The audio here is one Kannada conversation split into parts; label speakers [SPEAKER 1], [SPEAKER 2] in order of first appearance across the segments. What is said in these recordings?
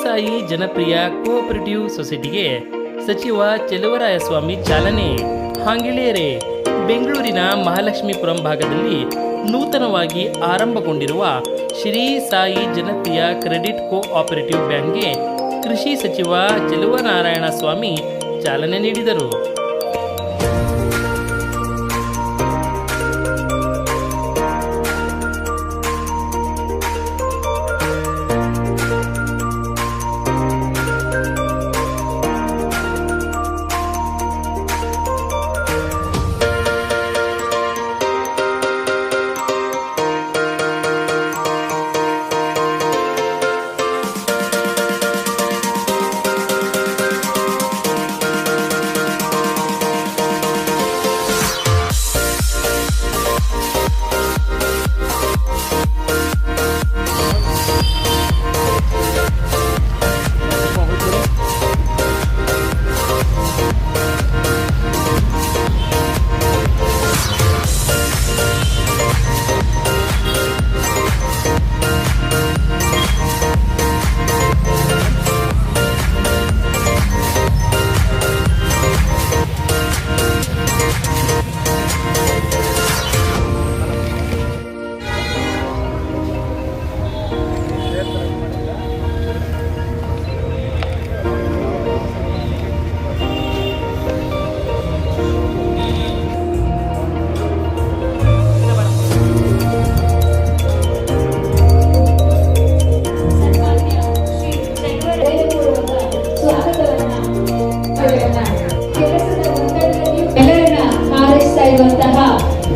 [SPEAKER 1] ಸಾಯಿ ಜನಪ್ರಿಯ ಕೋಆಪರೇಟಿವ್ ಸೊಸೈಟಿಗೆ ಸಚಿವ ಚೆಲುವರಾಯಸ್ವಾಮಿ ಚಾಲನೆ. ಹಾಂಗೆಳೆಯರೇ, ಬೆಂಗಳೂರಿನ ಮಹಾಲಕ್ಷ್ಮೀಪುರಂ ಭಾಗದಲ್ಲಿ ನೂತನವಾಗಿ ಆರಂಭಗೊಂಡಿರುವ ಶ್ರೀ ಸಾಯಿ ಜನಪ್ರಿಯ ಕ್ರೆಡಿಟ್ ಕೋಆಪರೇಟಿವ್ ಬ್ಯಾಂಕ್ಗೆ ಕೃಷಿ ಸಚಿವ ಚೆಲುವನಾರಾಯಣಸ್ವಾಮಿ ಚಾಲನೆ ನೀಡಿದರು.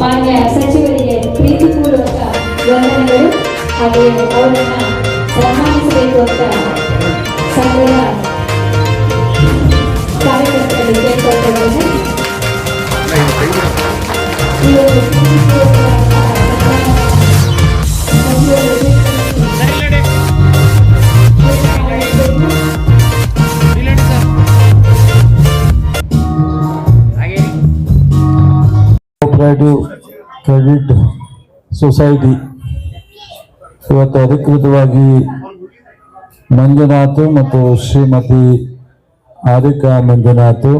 [SPEAKER 2] ಮಾನ್ಯ ಸಚಿವರಿಗೆ ಪ್ರೀತಿಪೂರ್ವಕ ವಂದನೆಗಳು. ಹಾಗೆ ಅವರನ್ನ ಸನ್ಮಾನಿಸಬೇಕು ಅಂತ ಸಂಘದ ಕಾರ್ಯಕರ್ತರಲ್ಲಿ ಕೇಳ್ಕೊಳ್ತೇವೆ.
[SPEAKER 3] ಕ್ರೆಡಿಟ್ ಸೊಸೈಟಿ ಇವತ್ತು ಅಧಿಕೃತವಾಗಿ ಮಂಜುನಾಥ್ ಮತ್ತು ಶ್ರೀಮತಿ ಆರಿಕಾ ಮಂಜುನಾಥ್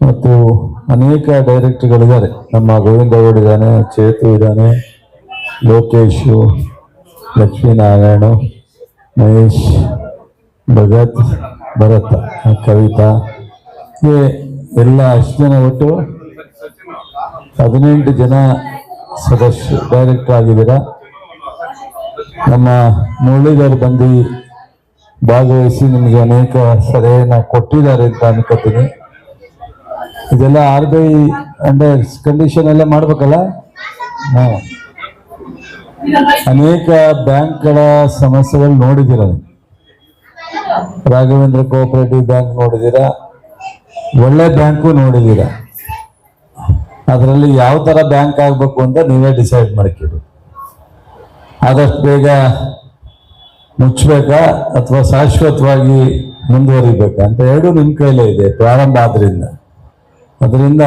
[SPEAKER 3] ಮತ್ತು ಅನೇಕ ಡೈರೆಕ್ಟರ್ಗಳಿದ್ದಾರೆ. ನಮ್ಮ ಗೋವಿಂದ ಗೌಡ್ ಇದ್ದಾನೆ, ಚೇತು ಇದ್ದಾನೆ, ಲೋಕೇಶು, ಲಕ್ಷ್ಮೀನಾರಾಯಣ, ಮಹೇಶ್, ಭಗತ್, ಭರತ, ಕವಿತಾ, ಎಲ್ಲ ಅಷ್ಟು ಜನ ಒಟ್ಟು 18 ಜನ ಸದಸ್ಯರು ಡೈರೆಕ್ಟರ್ ಆಗಿದ್ದೀರಾ. ನಮ್ಮ ಮುರಳೀಧರ್ ಬಂದು ಭಾಗವಹಿಸಿ ನಿಮಗೆ ಅನೇಕ ಸಲಹೆಯನ್ನು ಕೊಟ್ಟಿದ್ದಾರೆ ಅಂತ ಅನ್ಕೋತೀನಿ. ಇದೆಲ್ಲ RBI ಅಂಡರ್ ಕಂಡೀಷನ್ ಎಲ್ಲ ಮಾಡ್ಬೇಕಲ್ಲ. ಅನೇಕ ಬ್ಯಾಂಕ್ಗಳ ಸಮಸ್ಯೆಗಳು ನೋಡಿದ್ದೀರ. ರಾಘವೇಂದ್ರ ಕೋಆಪರೇಟಿವ್ ಬ್ಯಾಂಕ್ ನೋಡಿದ್ದೀರಾ, ಒಳ್ಳೆ ಬ್ಯಾಂಕು ನೋಡಿದ್ದೀರಾ. ಅದರಲ್ಲಿ ಯಾವ ಥರ ಬ್ಯಾಂಕ್ ಆಗಬೇಕು ಅಂತ ನೀವೇ ಡಿಸೈಡ್ ಮಾಡ್ತೀರಿ. ಆದಷ್ಟು ಬೇಗ ಮುಚ್ಚಬೇಕಾ ಅಥವಾ ಶಾಶ್ವತವಾಗಿ ಮುಂದುವರಿಬೇಕಾ ಅಂತ ಎರಡು ನಿಮ್ಮ ಕೈಲೇ ಇದೆ ಪ್ರಾರಂಭ ಆದ್ರಿಂದ. ಅದರಿಂದ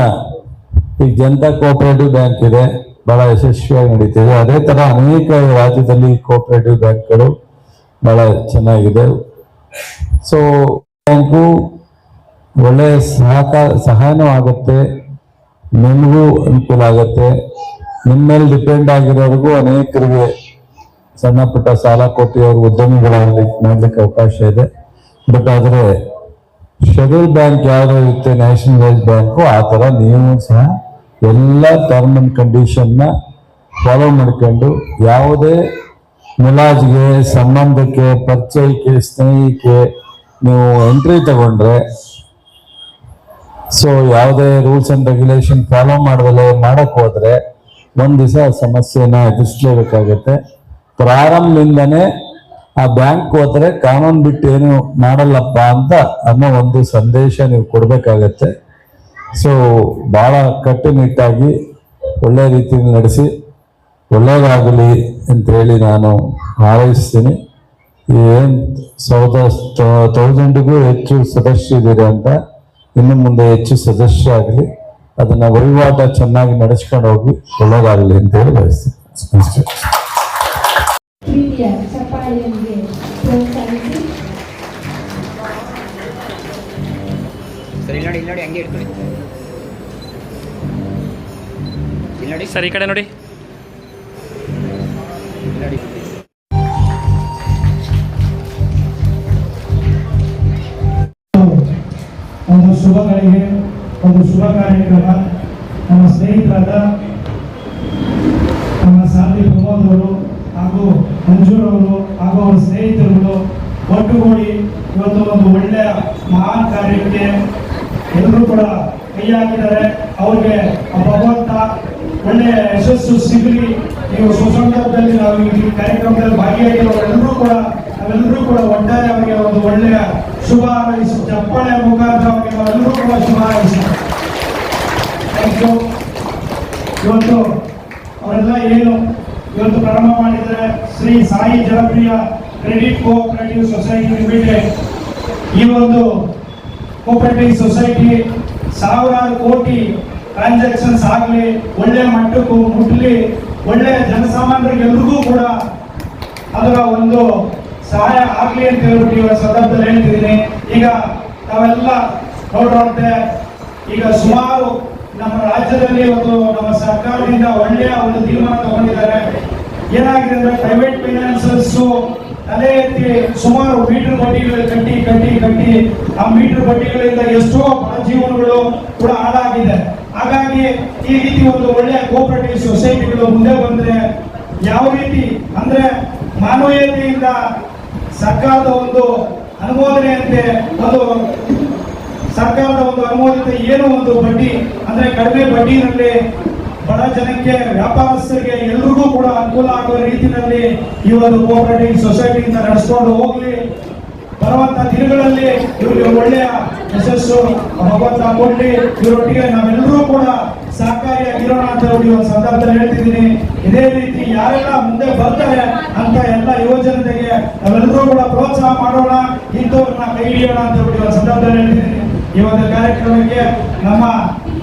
[SPEAKER 3] ಈಗ ಜನತಾ ಕೋಆಪರೇಟಿವ್ ಬ್ಯಾಂಕ್ ಇದೆ, ಬಹಳ ಯಶಸ್ವಿಯಾಗಿ ನಡೀತಿದೆ. ಅದೇ ಥರ ಅನೇಕ ರಾಜ್ಯದಲ್ಲಿ ಕೋಆಪರೇಟಿವ್ ಬ್ಯಾಂಕ್ಗಳು ಬಹಳ ಚೆನ್ನಾಗಿದೆ. ಸೊ ಬ್ಯಾಂಕು ಒಳ್ಳೆ ಸಹಾಯನೂ ಆಗುತ್ತೆ, ನಿಮಗೂ ಅನುಕೂಲ ಆಗುತ್ತೆ. ನಿಮ್ಮ ಮೇಲೆ ಡಿಪೆಂಡ್ ಆಗಿರೋರಿಗೂ ಅನೇಕರಿಗೆ ಸಣ್ಣ ಪುಟ್ಟ ಸಾಲ ಕೊಟ್ಟು ಅವ್ರಿಗೆ ಉದ್ಯಮಿಗಳಾಗಲಿಕ್ಕೆ ಮಾಡಲಿಕ್ಕೆ ಅವಕಾಶ ಇದೆ. ಬಟ್ ಆದರೆ ಶೆಡ್ಯೂಲ್ ಬ್ಯಾಂಕ್ ಯಾವುದು ಇರುತ್ತೆ, ನ್ಯಾಷನಲೈಸ್ ಬ್ಯಾಂಕು, ಆ ಥರ ನೀವು ಸಹ ಎಲ್ಲ ಟರ್ಮ್ ಅಂಡ್ ಕಂಡೀಷನ್ನ ಫಾಲೋ ಮಾಡ್ಕೊಂಡು ಯಾವುದೇ ಮುಲಾಜಿಗೆ, ಸಂಬಂಧಕ್ಕೆ, ಪರಿಚಯಕ್ಕೆ, ಸ್ನೇಹಿಕೆ ನೀವು ಎಂಟ್ರಿ ತಗೊಂಡ್ರೆ, ಸೊ ಯಾವುದೇ ರೂಲ್ಸ್ ಅಂಡ್ ರೆಗ್ಯುಲೇಷನ್ ಫಾಲೋ ಮಾಡದಲ್ಲೇ ಮಾಡಕ್ ಹೋದ್ರೆ ಒಂದ್ ದಿವಸ ಸಮಸ್ಯೆನ ಎದುರಿಸಲೇಬೇಕಾಗತ್ತೆ. ಪ್ರಾರಂಭದಿಂದನೇ ಆ ಬ್ಯಾಂಕ್ ಹೋದ್ರೆ ಕಾನೂನು ಬಿಟ್ಟು ಏನು ಮಾಡಲ್ಲಪ್ಪ ಅಂತ ಅನ್ನೋ ಒಂದು ಸಂದೇಶ ನೀವು ಕೊಡ್ಬೇಕಾಗತ್ತೆ. ಸೊ ಬಹಳ ಕಟ್ಟುನಿಟ್ಟಾಗಿ ಒಳ್ಳೆ ರೀತಿಯಲ್ಲಿ ನಡೆಸಿ ಒಳ್ಳೇದಾಗಲಿ ಅಂತ ಹೇಳಿ ನಾನು ಹಾರೈಸ್ತೀನಿ. ಏನು 1000ಗೂ ಹೆಚ್ಚು ಸದಸ್ಯರಿದ್ದೀರಿ ಅಂತ ಇನ್ನು ಮುಂದೆ ಹೆಚ್ಚು ಸದಸ್ಯ ಆಗಲಿ, ಅದನ್ನ ವಹಿವಾಟ ಚೆನ್ನಾಗಿ ನಡೆಸ್ಕೊಂಡು ಹೋಗಿ ಒಳ್ಳೇದಾಗಲಿ ಅಂತ ಹೇಳಿ ಬಯಸ್ತೀನಿ.
[SPEAKER 4] ನೋಡಿ ಹಂಗೆ ಇಟ್ಕೊಳ್ಳಿ. ಇಲ್ಲಿ ನೋಡಿ
[SPEAKER 1] ಸರ್ ಈ ಕಡೆ ನೋಡಿ.
[SPEAKER 4] ನೋಡಿ
[SPEAKER 5] ಒಂದು ಶುಭ ಗಳಿಗೆ ಒಂದು ಶುಭ ಕಾರ್ಯಕ್ರಮ. ನಮ್ಮ ಸ್ನೇಹಿತರಾದ ನಮ್ಮ ಸಾಧಿ ಪ್ರಮೋದ್ ಅವರು ಹಾಗೂ ಮಂಜೂರ್ ಅವರು ಹಾಗೂ ಅವರ ಸ್ನೇಹಿತರುಗಳು ಒಟ್ಟುಗೂಡಿ ಇವತ್ತು ಒಂದು ಒಳ್ಳೆಯ ಮಹಾನ್ ಕಾರ್ಯಕ್ಕೆ ಎಲ್ಲರೂ ಕೂಡ ಕೈ ಹಾಕಿದ್ದಾರೆ. ಅವ್ರಿಗೆ ಭಗವಂತ ಒಳ್ಳೆಯ ಯಶಸ್ಸು ಸಿಗಲಿ. ನೀವು ಸುಸಂದರ್ಭದಲ್ಲಿ ನಾವು ಈ ಕಾರ್ಯಕ್ರಮದಲ್ಲಿ ಭಾಗಿಯಾಗಿರೋರೆಲ್ಲರೂ ಕೂಡ ನಾವೆಲ್ಲರೂ ಕೂಡ ಒಟ್ಟಾರೆ ಅವರಿಗೆ ಒಂದು ಒಳ್ಳೆಯ ಶುಭ ಹಾರೈಸಿ ಚಪ್ಪಾಳೆ ಮುಖಾಂತರ ಅವರಿಗೆ ನಾವೆಲ್ಲರೂ ಕೂಡ ಶುಭ ಹಾರೈಸ್ತಾರೆ. Thank you. ಇವತ್ತು ಅವರೆಲ್ಲ ಏನು ಇವತ್ತು ಪ್ರಾರಂಭ ಮಾಡಿದರೆ ಶ್ರೀ ಸಾಯಿ ಜನಪ್ರಿಯ ಕ್ರೆಡಿಟ್ ಕೋಆಪರೇಟಿವ್ ಸೊಸೈಟಿ ಲಿಮಿಟೆಡ್. ಈ ಒಂದು ಕೋಆಪರೇಟಿವ್ ಸೊಸೈಟಿ ಸಾವಿರಾರು ಕೋಟಿ ಟ್ರಾನ್ಸಾಕ್ಷನ್ಸ್ ಆಗಲಿ, ಒಳ್ಳೆ ಮಟ್ಟಕ್ಕೂ ಮುಟ್ಟಲಿ, ಒಳ್ಳೆ ಜನಸಾಮಾನ್ಯರಿಗೆಲ್ರಿಗೂ ಕೂಡ ಅದರ ಒಂದು ಸಹಾಯ ಆಗಲಿ ಅಂತ ಹೇಳ್ಬಿಟ್ಟು ಈ ಸಂದರ್ಭದಲ್ಲಿ ಹೇಳ್ತಿದ್ದೀನಿ. ಈಗ ತಾವೆಲ್ಲ ನೋಡುವಂತೆ ಈಗ ಸುಮಾರು ನಮ್ಮ ರಾಜ್ಯದಲ್ಲಿ ಒಂದು ನಮ್ಮ ಸರ್ಕಾರದಿಂದ ಒಳ್ಳೆಯ ಒಂದು ತೀರ್ಮಾನ ತಗೊಂಡಿದ್ದಾರೆ. ಏನಾಗಿದೆ ಅಂದ್ರೆ ಪ್ರೈವೇಟ್ ಫೈನಾನ್ಸರ್ಸ್ ತಲೆ ಎತ್ತಿ ಸುಮಾರು ಮೀಟರ್ ಬಡ್ಡಿಗಳು ಕಟ್ಟಿ ಆ ಮೀಟರ್ ಬಡ್ಡಿಗಳಿಂದ ಎಷ್ಟೋ ಬಡ ಜೀವನಗಳು ಕೂಡ ಹಾಳಾಗಿದೆ. ಹಾಗಾಗಿ ಈ ರೀತಿ ಒಂದು ಒಳ್ಳೆಯ ಕೋಆಪರೇಟಿವ್ ಸೊಸೈಟಿಗಳು ಮುಂದೆ ಬಂದ್ರೆ ಯಾವ ರೀತಿ ಅಂದ್ರೆ ಮಾನವೀಯತೆಯಿಂದ ಸರ್ಕಾರದ ಒಂದು ಅನುಮೋದನೆಯಂತೆ ಒಂದು ಸರ್ಕಾರದ ಒಂದು ಅನುಮೋದಿತ ಏನು ಒಂದು ಬಡ್ಡಿ ಅಂದ್ರೆ ಕಡಿಮೆ ಬಡ್ಡಿನಲ್ಲಿ ಬಡ ಜನಕ್ಕೆ, ವ್ಯಾಪಾರಸ್ಥರಿಗೆ ಎಲ್ರಿಗೂ ಕೂಡ ಅನುಕೂಲ ಆಗುವ ರೀತಿಯಲ್ಲಿ ಈ ಒಂದು ಕೋಆಪರೇಟಿವ್ ಸೊಸೈಟಿಯಿಂದ ನಡೆಸ್ಕೊಂಡು ಹೋಗ್ಲಿ. ಬರುವಂತ ದಿನಗಳಲ್ಲಿ ಇವರಿಗೆ ಒಳ್ಳೆಯ ಯಶಸ್ಸು ಭಗವಂತ ಕೊಡ್ಲಿ. ಇವರೊಟ್ಟಿಗೆ ನಾವೆಲ್ಲರೂ ಕೂಡ ಸಹಕಾರಿಯಾಗಿರೋಣ ಅಂತ ಹೇಳಿ ಒಂದು ಸಂದರ್ಭದಲ್ಲಿ ಹೇಳ್ತಿದ್ದೀನಿ. ಇದೇ ರೀತಿ ಯಾರೆಲ್ಲ ಮುಂದೆ ಬರ್ತಾರೆ ಅಂತ ಎಲ್ಲ ಯುವಜನತೆಗೆ ನಾವೆಲ್ಲರೂ ಕೂಡ ಪ್ರೋತ್ಸಾಹ ಮಾಡೋಣ, ಇಂಥವ್ರನ್ನ ಕೈ ಹಿಡಿಯೋಣ ಅಂತ ಹೇಳಿ ಒಂದು ಸಂದರ್ಭದಲ್ಲಿ ಹೇಳ್ತಿದ್ದೀನಿ. ಈ ಒಂದು ಕಾರ್ಯಕ್ರಮಕ್ಕೆ ನಮ್ಮ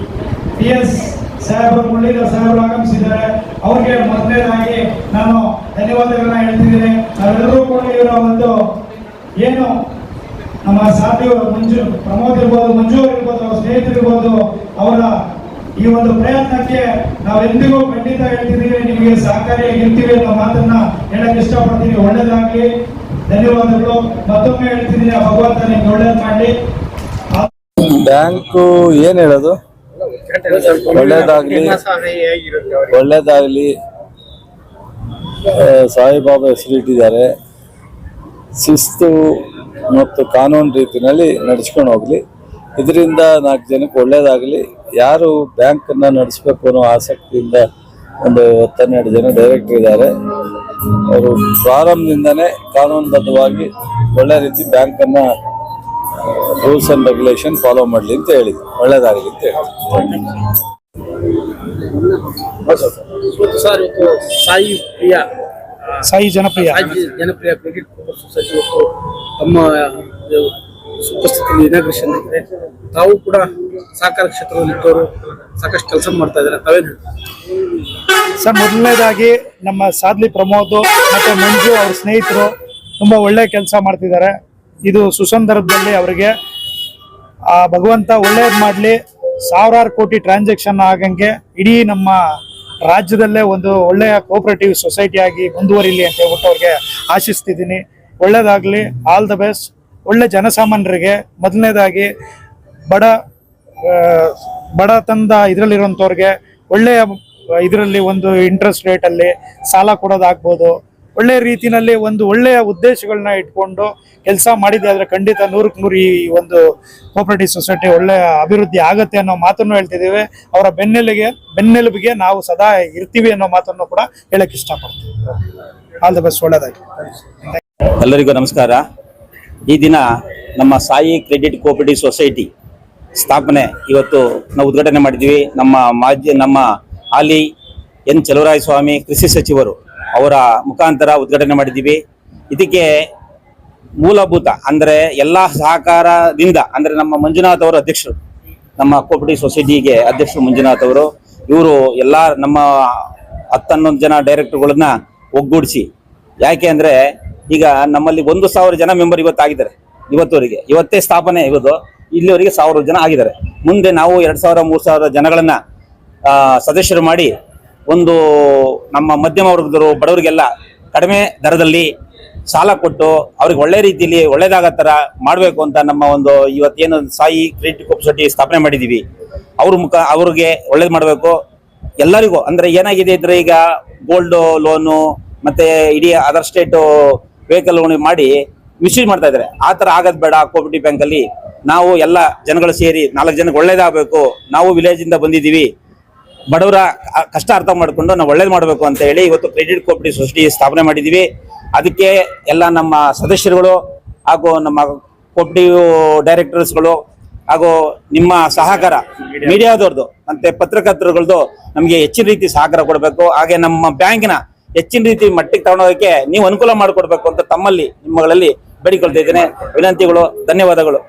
[SPEAKER 5] PS ಸಾಹೇಬರು, ಮುರಳೀಧರ್ ಸಾಹೇಬರು ಆಗಮಿಸಿದ್ದಾರೆ. ಅವ್ರಿಗೆ ಮೊದಲನೇದಾಗಿ ನಾನು ಧನ್ಯವಾದಗಳನ್ನ ಹೇಳ್ತಿದ್ದೀನಿ. ನಾವೆಲ್ಲರೂ ಕೂಡ ಇವರ ಒಂದು ಏನು ನಮ್ಮ ಸಾಥಿಯವರು ಪ್ರಮೋದ್ ಇರ್ಬೋದು, ಮಂಜು ಇರ್ಬೋದು, ಅವ್ರ ಸ್ನೇಹಿತರಿರ್ಬೋದು, ಅವರ ಈ ಒಂದು ಪ್ರಯತ್ನಕ್ಕೆ ನಾವೆಂದಿಗೂ ಖಂಡಿತ ಹೇಳ್ತಿದ್ದೀವಿ, ನಿಮಗೆ ಸಹಕಾರಿಯಾಗಿರ್ತೀವಿ ಅನ್ನೋ ಮಾತನ್ನ ಹೇಳಕ್ ಇಷ್ಟಪಡ್ತೀನಿ. ಒಳ್ಳೇದಾಗ್ಲಿ, ಧನ್ಯವಾದಗಳು. ಮತ್ತೊಮ್ಮೆ ಹೇಳ್ತಿದ್ದೀನಿ, ಭಗವಂತ ನಿಮ್ಗೆ ಒಳ್ಳೇದ್ ಮಾಡಿ.
[SPEAKER 3] ಬ್ಯಾಂಕು ಏನ್ ಹೇಳೋದು, ಒಳ್ಳೇದಾಗ್ಲಿ. ಸಾಯಿಬಾಬಾ ಹೆಸರಿಟ್ಟಿದ್ದಾರೆ. ಶಿಸ್ತು ಮತ್ತು ಕಾನೂನು ರೀತಿಯಲ್ಲಿ ನಡೆಸ್ಕೊಂಡು ಹೋಗ್ಲಿ. ಇದರಿಂದ 4 ಜನಕ್ಕೆ ಒಳ್ಳೇದಾಗಲಿ. ಯಾರು ಬ್ಯಾಂಕನ್ನು ನಡೆಸಬೇಕು ಅನ್ನೋ ಆಸಕ್ತಿಯಿಂದ ಒಂದು 10-12 ಜನ ಡೈರೆಕ್ಟರ್ ಇದ್ದಾರೆ. ಅವರು ಪ್ರಾರಂಭದಿಂದನೇ ಕಾನೂನುಬದ್ಧವಾಗಿ ಒಳ್ಳೆ ರೀತಿ ಬ್ಯಾಂಕನ್ನು ರೂಲ್ಸ್ ಅಂಡ್ ರೆಗ್ಯುಲೇಷನ್ ಫಾಲೋ ಮಾಡಲಿ ಅಂತ ಹೇಳಿದ್ರು. ಒಳ್ಳೇದಾಗಲಿ ಅಂತ ಹೇಳಿ.
[SPEAKER 6] ಸರ್, ಇವತ್ತು
[SPEAKER 5] ಸಾಯಿ ಜನಪ್ರಿಯ
[SPEAKER 6] ಕ್ರೆಡಿಟ್ ಸೊಸೈಟಿ ಇವತ್ತು ತಮ್ಮ ಉಪಸ್ಥಿತಿಯಲ್ಲಿ ಇನಾಗ್ರೇಷನ್ ಆಗಿದೆ. ತಾವು ಕೂಡ ಸಹಕಾರ ಕ್ಷೇತ್ರದಲ್ಲಿ ಇದ್ದವರು ಸಾಕಷ್ಟು ಕೆಲಸ ಮಾಡ್ತಾ ಇದ್ದಾರೆ. ತಾವೇನು
[SPEAKER 5] ಸರ್, ಮೊದಲನೇದಾಗಿ ನಮ್ಮ ಸಾಧ್ಲಿ ಪ್ರಮೋದ್ ಮತ್ತು ಮಂಜು ಅವ್ರ ಸ್ನೇಹಿತರು ತುಂಬ ಒಳ್ಳೆ ಕೆಲಸ ಮಾಡ್ತಿದ್ದಾರೆ. ಇದು ಸುಸಂದರ್ಭದಲ್ಲಿ ಅವರಿಗೆ ಭಗವಂತ ಒಳ್ಳೇದು ಮಾಡಲಿ. ಸಾವಿರಾರು ಕೋಟಿ ಟ್ರಾನ್ಸಾಕ್ಷನ್ ಆಗಂಗೆ ಇಡೀ ನಮ್ಮ ರಾಜ್ಯದಲ್ಲೇ ಒಂದು ಒಳ್ಳೆಯ ಕೋಆಪರೇಟಿವ್ ಸೊಸೈಟಿ ಆಗಿ ಮುಂದುವರಿಲಿ ಅಂತ ಹೇಳ್ಬಿಟ್ಟು ಅವ್ರಿಗೆ ಆಶಿಸ್ತಿದ್ದೀನಿ. ಒಳ್ಳೇದಾಗಲಿ, ಆಲ್ ದ ಬೆಸ್ಟ್. ಒಳ್ಳೆ ಜನಸಾಮಾನ್ಯರಿಗೆ ಮೊದಲನೇದಾಗಿ ಬಡತನದ ಇದರಲ್ಲಿರುವಂಥವ್ರಿಗೆ ಒಳ್ಳೆಯ ಇದರಲ್ಲಿ ಒಂದು ಇಂಟ್ರೆಸ್ಟ್ ರೇಟಲ್ಲಿ ಸಾಲ ಕೊಡೋದಾಗ್ಬೋದು. ಒಳ್ಳೆಯ ರೀತಿಯಲ್ಲಿ ಒಂದು ಒಳ್ಳೆಯ ಉದ್ದೇಶಗಳನ್ನ ಇಟ್ಕೊಂಡು ಕೆಲಸ ಮಾಡಿದೆ ಆದರೆ ಖಂಡಿತ 100ಕ್ಕೆ 100 ಈ ಒಂದು ಕೋಆಪರೇಟಿವ್ ಸೊಸೈಟಿ ಒಳ್ಳೆಯ ಅಭಿವೃದ್ಧಿ ಆಗತ್ತೆ ಅನ್ನೋ ಮಾತನ್ನು ಹೇಳ್ತಿದ್ದೀವಿ. ಅವರ ಬೆನ್ನೆಲುಬಿಗೆ ನಾವು ಸದಾ ಇರ್ತೀವಿ ಅನ್ನೋ ಮಾತನ್ನು ಕೂಡ ಹೇಳಕ್ ಇಷ್ಟಪಡ್ತೀವಿ. ಆಲ್ ದ ಬೆಸ್ಟ್, ಒಳ್ಳೆದಾಗಿ.
[SPEAKER 7] ಎಲ್ಲರಿಗೂ ನಮಸ್ಕಾರ. ಈ ದಿನ ನಮ್ಮ ಸಾಯಿ ಕ್ರೆಡಿಟ್ ಕೋಆಪರೇಟಿವ್ ಸೊಸೈಟಿ ಸ್ಥಾಪನೆ ಇವತ್ತು ನಾವು ಉದ್ಘಾಟನೆ ಮಾಡಿದ್ದೀವಿ. ನಮ್ಮ ಹಾಲಿ ಎನ್ ಚಲುವರಾಯಸ್ವಾಮಿ ಕೃಷಿ ಸಚಿವರು ಅವರ ಮುಖಾಂತರ ಉದ್ಘಾಟನೆ ಮಾಡಿದ್ದೀವಿ. ಇದಕ್ಕೆ ಮೂಲಭೂತ ಅಂದರೆ ಎಲ್ಲ ಸಹಕಾರದಿಂದ ಅಂದರೆ ನಮ್ಮ ಮಂಜುನಾಥ್ ಅವರು ಅಧ್ಯಕ್ಷರು, ನಮ್ಮ ಕೋಆಪರೇಟಿವ್ ಸೊಸೈಟಿಗೆ ಅಧ್ಯಕ್ಷರು ಮಂಜುನಾಥ್ ಅವರು. ಇವರು ಎಲ್ಲ ನಮ್ಮ 10-11 ಜನ ಡೈರೆಕ್ಟರ್ಗಳನ್ನ ಒಗ್ಗೂಡಿಸಿ, ಯಾಕೆ ಅಂದರೆ ಈಗ ನಮ್ಮಲ್ಲಿ 1,000 ಜನ ಮೆಂಬರ್ ಇವತ್ತಾಗಿದ್ದಾರೆ. ಇವತ್ತೇ ಸ್ಥಾಪನೆ ಇರೋದು. ಇಲ್ಲಿವರೆಗೆ 1000 ಜನ ಆಗಿದ್ದಾರೆ. ಮುಂದೆ ನಾವು 2000 3000 ಜನಗಳನ್ನ ಸದಸ್ಯರು ಮಾಡಿ ಒಂದು ನಮ್ಮ ಮಧ್ಯಮ ವರ್ಗದವರು ಬಡವರಿಗೆಲ್ಲ ಕಡಿಮೆ ದರದಲ್ಲಿ ಸಾಲ ಕೊಟ್ಟು ಅವ್ರಿಗೆ ಒಳ್ಳೆ ರೀತಿಯಲ್ಲಿ ಒಳ್ಳೇದಾಗೋ ಥರ ಮಾಡಬೇಕು ಅಂತ ನಮ್ಮ ಒಂದು ಇವತ್ತೇನು ಸಾಯಿ ಕ್ರೆಡಿಟ್ ಕೋಆಪರೇಟಿವ್ ಸೊಸೈಟಿ ಸ್ಥಾಪನೆ ಮಾಡಿದ್ದೀವಿ. ಅವ್ರಿಗೆ ಒಳ್ಳೇದು ಮಾಡಬೇಕು ಎಲ್ಲರಿಗೂ. ಅಂದರೆ ಏನಾಗಿದೆ ಇದ್ರೆ ಈಗ ಗೋಲ್ಡ್ ಲೋನು ಮತ್ತೆ ಇಡೀ ಅದರ್ ಸ್ಟೇಟ್ ವೆಹಿಕಲ್ ಲೋನ್ ಮಾಡಿ ಮಿಸ್ಯೂಸ್ ಮಾಡ್ತಾ ಇದ್ದಾರೆ. ಆ ಥರ ಆಗೋದು ಬೇಡ. ಕೋಆಪರೇಟಿವ್ ಬ್ಯಾಂಕಲ್ಲಿ ನಾವು ಎಲ್ಲ ಜನಗಳು ಸೇರಿ 4 ಜನಕ್ಕೆ ಒಳ್ಳೇದಾಗಬೇಕು. ನಾವು ವಿಲೇಜಿಂದ ಬಂದಿದ್ದೀವಿ, ಬಡವರ ಕಷ್ಟ ಅರ್ಥ ಮಾಡಿಕೊಂಡು ನಾವು ಒಳ್ಳೇದು ಮಾಡಬೇಕು ಅಂತ ಹೇಳಿ ಇವತ್ತು ಕ್ರೆಡಿಟ್ ಕೋಆಪರೇಟಿವ್ ಸೊಸೈಟಿ ಸ್ಥಾಪನೆ ಮಾಡಿದ್ದೀವಿ. ಅದಕ್ಕೆ ಎಲ್ಲ ನಮ್ಮ ಸದಸ್ಯರುಗಳು ಹಾಗೂ ನಮ್ಮ ಕೋಆಪರೇಟಿವ್ ಡೈರೆಕ್ಟರ್ಸ್ಗಳು ಹಾಗೂ ನಿಮ್ಮ ಸಹಕಾರ ಮೀಡಿಯಾದವ್ರದ್ದು ಮತ್ತೆ ಪತ್ರಕರ್ತರುಗಳದ್ದು ನಮಗೆ ಹೆಚ್ಚಿನ ರೀತಿ ಸಹಕಾರ ಕೊಡಬೇಕು. ಹಾಗೆ ನಮ್ಮ ಬ್ಯಾಂಕಿನ ಹೆಚ್ಚಿನ ರೀತಿ ಮಟ್ಟಿಗೆ ತಗೊಂಡೋಗಕ್ಕೆ ನೀವು ಅನುಕೂಲ ಮಾಡಿಕೊಡ್ಬೇಕು ಅಂತ ತಮ್ಮಲ್ಲಿ ನಿಮ್ಮಗಳಲ್ಲಿ ಬೇಡಿಕೊಳ್ತಾ ಇದ್ದೇನೆ. ವಿನಂತಿಗಳು, ಧನ್ಯವಾದಗಳು.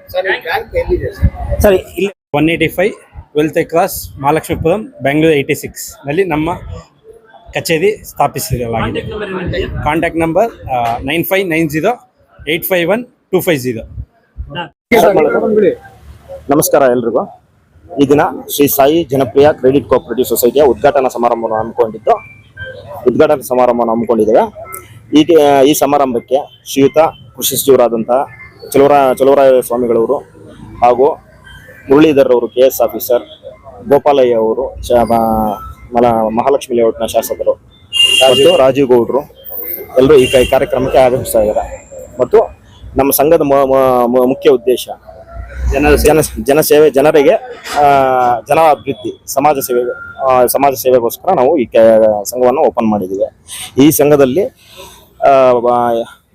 [SPEAKER 7] ಸರಿ, ಇಲ್ಲಿ
[SPEAKER 8] 185 12th ಕ್ರಾಸ್ ಮಹಾಲಕ್ಷ್ಮೀಪುರಂ ಬೆಂಗಳೂರು 86 ನಲ್ಲಿ ನಮ್ಮ ಕಚೇರಿ ಸ್ಥಾಪಿಸಲಾಗಿದೆ. Contact number 9590851250.
[SPEAKER 9] ನಮಸ್ಕಾರ ಎಲ್ರಿಗೂ. ಈ ದಿನ ಶ್ರೀ ಸಾಯಿ ಜನಪ್ರಿಯ ಕ್ರೆಡಿಟ್ ಕೋಆಪರೇಟಿವ್ ಸೊಸೈಟಿಯ ಉದ್ಘಾಟನಾ ಸಮಾರಂಭವನ್ನು ಹಮ್ಮಿಕೊಂಡಿದ್ದೇವೆ. ಈ ಸಮಾರಂಭಕ್ಕೆ ಶ್ರೀಯುತ ಕೃಷಿ ಸಚಿವರಾದಂತಹ ಚಲುವರಾಯ ಸ್ವಾಮಿಗಳವರು ಹಾಗೂ ಮುರಳೀಧರ್ ಅವರು KS ಆಫೀಸರ್, ಗೋಪಾಲಯ್ಯ ಅವರು ಮಹಾಲಕ್ಷ್ಮಿ ಲೇಔಟ್ನ ಶಾಸಕರು ಮತ್ತು ರಾಜೀವ್ ಗೌಡ್ರು ಎಲ್ಲರೂ ಈ ಕಾರ್ಯಕ್ರಮಕ್ಕೆ ಆಗಮಿಸ್ತಾ ಇದ್ದಾರೆ. ಮತ್ತು ನಮ್ಮ ಸಂಘದ ಮುಖ್ಯ ಉದ್ದೇಶ ಜನಸೇವೆ, ಜನರಿಗೆ ಅಭಿವೃದ್ಧಿ, ಸಮಾಜ ಸೇವೆಗೋಸ್ಕರ ನಾವು ಈ ಸಂಘವನ್ನು ಓಪನ್ ಮಾಡಿದ್ದೀವಿ. ಈ ಸಂಘದಲ್ಲಿ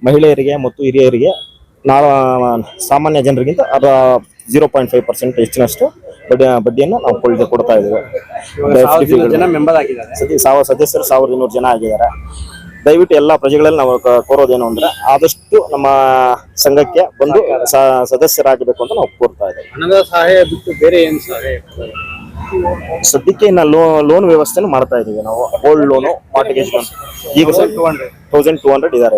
[SPEAKER 9] ಮಹಿಳೆಯರಿಗೆ ಮತ್ತು ಹಿರಿಯರಿಗೆ ಸಾಮಾನ್ಯ ಜನರಿಗಿಂತ 0.5% ಹೆಚ್ಚಿನಷ್ಟು ಬಡ್ಡಿಯನ್ನು ನಾವು ಕೊಡ್ತಾ ಇದ್ದೀವಿ. ಸದಸ್ಯರು 1200 ಜನ ಆಗಿದ್ದಾರೆ. ದಯವಿಟ್ಟು ಎಲ್ಲ ಪ್ರಜೆಗಳಲ್ಲಿ ನಾವು ಕೋರೋದೇನು ಅಂದ್ರೆ ಆದಷ್ಟು ನಮ್ಮ ಸಂಘಕ್ಕೆ ಬಂದು ಸದಸ್ಯರಾಗಬೇಕು ಅಂತ ನಾವು ಕೋರ್ತಾ ಇದ್ದೇವೆ.
[SPEAKER 6] ಹಣದ ಸಹಾಯ ಬಿಟ್ಟು ಬೇರೆ ಏನು ಸಹಾಯ?
[SPEAKER 9] ಸದ್ಯಕ್ಕೆ ಲೋನ್ ವ್ಯವಸ್ಥೆನೂ ಮಾಡ್ತಾ ಇದೀವಿ ನಾವು. Gold loan, mortgage loan. ಈಗ 1200 ಇದ್ದಾರೆ.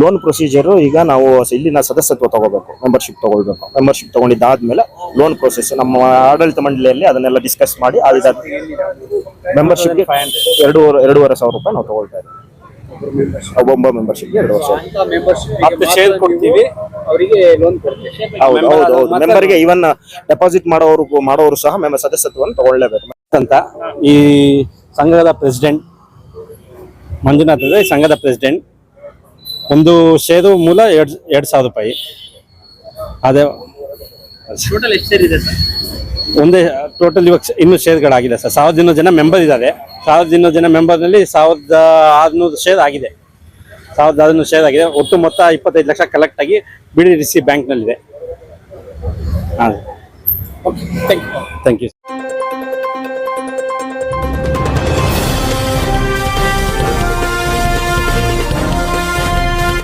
[SPEAKER 9] ಲೋನ್ ಪ್ರೊಸೀಜರು ಈಗ ನಾವು ಇಲ್ಲಿನ ಸದಸ್ಯತ್ವ ತಗೋಬೇಕು, ಮೆಂಬರ್ಶಿಪ್ ತಗೊಳ್ಬೇಕು. ಮೆಂಬರ್ಶಿಪ್ ತಗೊಂಡಿದ್ದಾದ್ಮೇಲೆ ಲೋನ್ ಪ್ರೊಸೆಸ್ ನಮ್ಮ ಆಡಳಿತ ಮಂಡಳಿಯಲ್ಲಿ ಅದನ್ನೆಲ್ಲ ಡಿಸ್ಕಸ್ ಮಾಡಿ ಮೆಂಬರ್ಶಿಪ್ಗೆ 2,500 ರೂಪಾಯಿ ನಾವು ತಗೊಳ್ತಾ ಇದ್ದೀವಿ. ಒಬ್ಬ ಮೆಂಬರ್ಶಿಪ್ಗೆ 2,000
[SPEAKER 6] ಶೇರ್ ಕೊಡ್ತೀವಿ, ಅವರಿಗೆ ಲೋನ್ ಕೊಡ್ತೀವಿ.
[SPEAKER 9] ಹೌದು. ಮೆಂಬರ್ಗೆ ಇವನ್ ಡೆಪಾಸಿಟ್ ಮಾಡೋರು ಸಹ ಸದಸ್ಯತ್ವವನ್ನು ತಗೊಳ್ಳೇಬೇಕು
[SPEAKER 8] ಅಂತ ಈ ಸಂಘದ ಪ್ರೆಸಿಡೆಂಟ್ ಮಂಜುನಾಥ್ ಈ ಸಂಘದ ಪ್ರೆಸಿಡೆಂಟ್. ಒಂದು ಶೇರು ಮೂಲ 2,000 ರೂಪಾಯಿ. ಅದೇ
[SPEAKER 1] ಟೋಟಲ್ ಎಷ್ಟು ಸೇರ್ ಇದೆ ಸರ್?
[SPEAKER 8] ಒಂದೇ ಟೋಟಲ್ ಇವಾಗ ಇನ್ನೂ ಶೇರ್ಗಳಾಗಿದೆ ಸರ್. 1,200 ಜನ ಮೆಂಬರ್ ಇದ್ದಾರೆ. 1,200 ಜನ ಮೆಂಬರ್ನಲ್ಲಿ 1,600 ಶೇರ್ ಆಗಿದೆ. 1,600 ಶೇರ್ ಆಗಿದೆ. ಒಟ್ಟು ಮೊತ್ತ 25 ಲಕ್ಷ ಕಲೆಕ್ಟ್ ಆಗಿ BDDC ಬ್ಯಾಂಕ್ನಲ್ಲಿದೆ. ಹಾಂ, ಥ್ಯಾಂಕ್ ಯು.